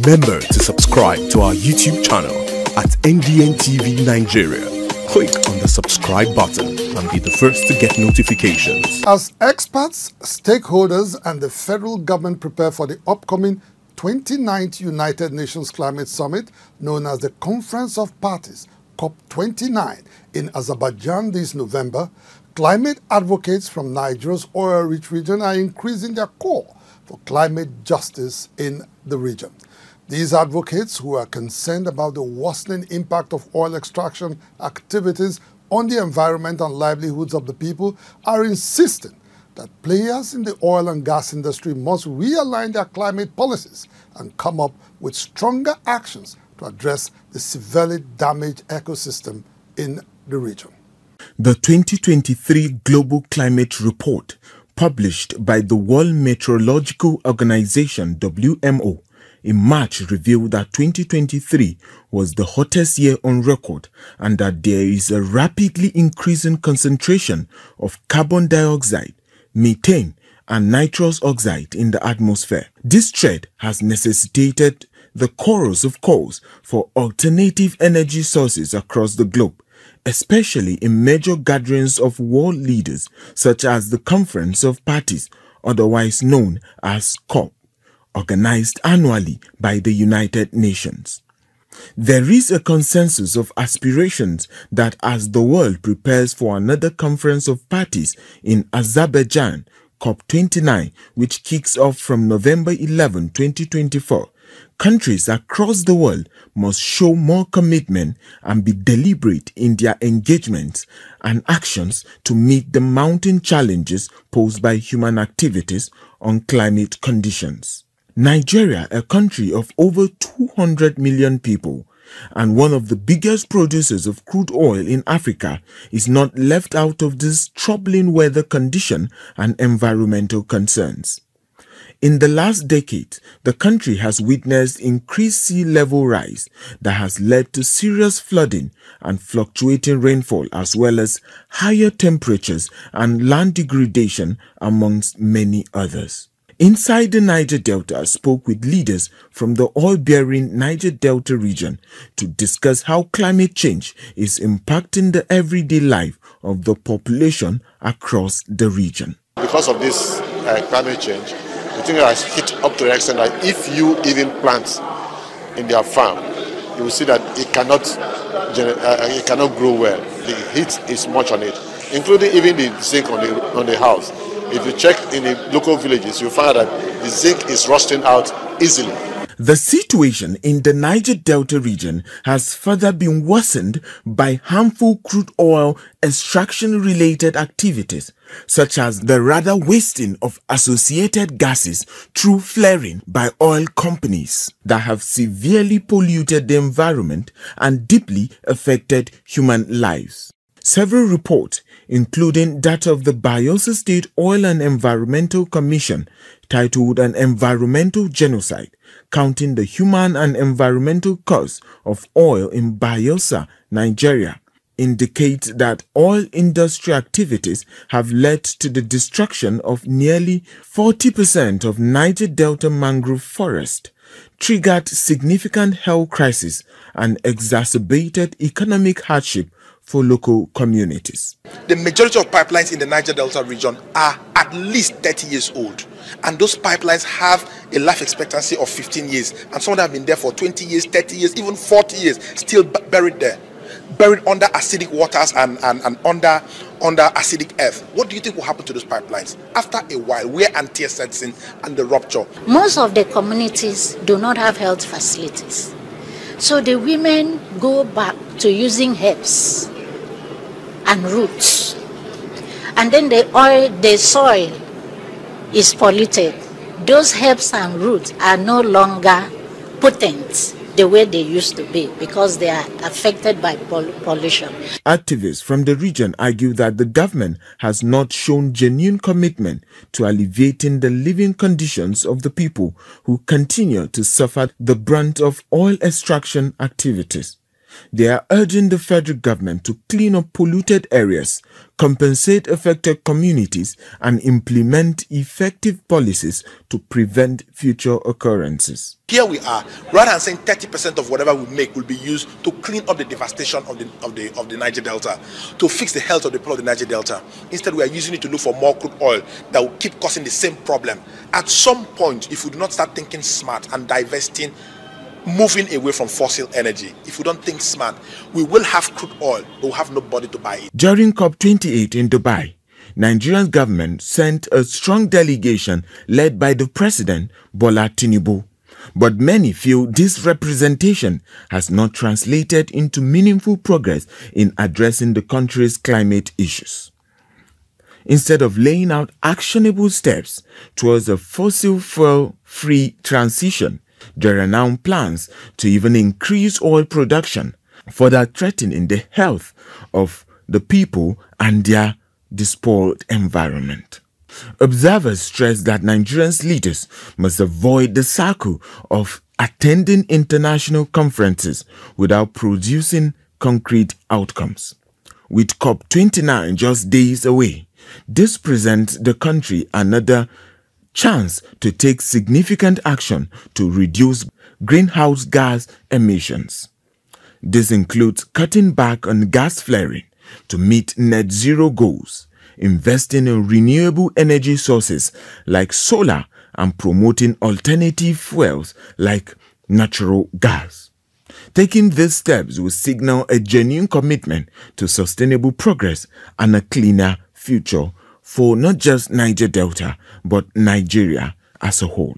Remember to subscribe to our YouTube channel at NDN TV Nigeria. Click on the subscribe button and be the first to get notifications. As experts, stakeholders, and the federal government prepare for the upcoming 29th United Nations Climate Summit, known as the Conference of Parties, COP29, in Azerbaijan this November, climate advocates from Nigeria's oil-rich region are increasing their call for climate justice in the region. These advocates, who are concerned about the worsening impact of oil extraction activities on the environment and livelihoods of the people, are insisting that players in the oil and gas industry must realign their climate policies and come up with stronger actions to address the severely damaged ecosystem in the region. The 2023 Global Climate Report, published by the World Meteorological Organization (WMO) in March, revealed that 2023 was the hottest year on record and that there is a rapidly increasing concentration of carbon dioxide, methane, and nitrous oxide in the atmosphere. This trend has necessitated the chorus of calls for alternative energy sources across the globe, especially in major gatherings of world leaders such as the Conference of Parties, otherwise known as COP, organized annually by the United Nations. There is a consensus of aspirations that as the world prepares for another Conference of Parties in Azerbaijan, COP29, which kicks off from November 11, 2024, countries across the world must show more commitment and be deliberate in their engagements and actions to meet the mounting challenges posed by human activities on climate conditions. Nigeria, a country of over 200 million people and one of the biggest producers of crude oil in Africa, is not left out of this troubling weather condition and environmental concerns. In the last decade, the country has witnessed increased sea level rise that has led to serious flooding and fluctuating rainfall, as well as higher temperatures and land degradation, amongst many others. Inside the Niger Delta spoke with leaders from the oil-bearing Niger Delta region to discuss how climate change is impacting the everyday life of the population across the region. Because of this climate change, the thing has hit up to the extent that if you even plant in their farm, you will see that it cannot grow well. The heat is much on it, including even the zinc on the house. If you check in the local villages, you'll find that the zinc is rusting out easily. The situation in the Niger Delta region has further been worsened by harmful crude oil extraction-related activities, such as the rather wasting of associated gases through flaring by oil companies that have severely polluted the environment and deeply affected human lives. Several reports, including that of the Bayelsa State Oil and Environmental Commission, titled An Environmental Genocide, counting the human and environmental cost of oil in Bayelsa, Nigeria, indicate that oil industry activities have led to the destruction of nearly 40% of Niger Delta mangrove forest, triggered significant health crisis, and exacerbated economic hardship for local communities. The majority of pipelines in the Niger Delta region are at least 30 years old, and those pipelines have a life expectancy of 15 years, and some have been there for 20 years, 30 years, even 40 years, still buried there, buried under acidic waters and under acidic earth. What do you think will happen to those pipelines after a while, wear and tear sets in and the rupture? Most of the communities do not have health facilities, so the women go back to using herbs and roots, and then the soil is polluted. Those herbs and roots are no longer potent the way they used to be because they are affected by pollution. Activists from the region argue that the government has not shown genuine commitment to alleviating the living conditions of the people who continue to suffer the brunt of oil extraction activities. They are urging the federal government to clean up polluted areas, compensate affected communities, and implement effective policies to prevent future occurrences. Here we are, rather than saying 30% of whatever we make will be used to clean up the devastation of the Niger Delta, to fix the health of the people of the Niger Delta. Instead, we are using it to look for more crude oil that will keep causing the same problem. At some point, if we do not start thinking smart and divesting, moving away from fossil energy, if we don't think smart, we will have crude oil, but we'll have nobody to buy it. During COP28 in Dubai, Nigerian government sent a strong delegation led by the President, Bola Tinubu. But many feel this representation has not translated into meaningful progress in addressing the country's climate issues. Instead of laying out actionable steps towards a fossil fuel-free transition, there are now plans to even increase oil production, further threatening the health of the people and their despoiled environment. Observers stress that Nigerians' leaders must avoid the cycle of attending international conferences without producing concrete outcomes. With COP29 just days away, this presents the country another chance to take significant action to reduce greenhouse gas emissions. This includes cutting back on gas flaring to meet net zero goals, investing in renewable energy sources like solar, and promoting alternative fuels like natural gas. Taking these steps will signal a genuine commitment to sustainable progress and a cleaner future for not just Niger Delta, but Nigeria as a whole.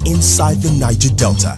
Inside the Niger Delta,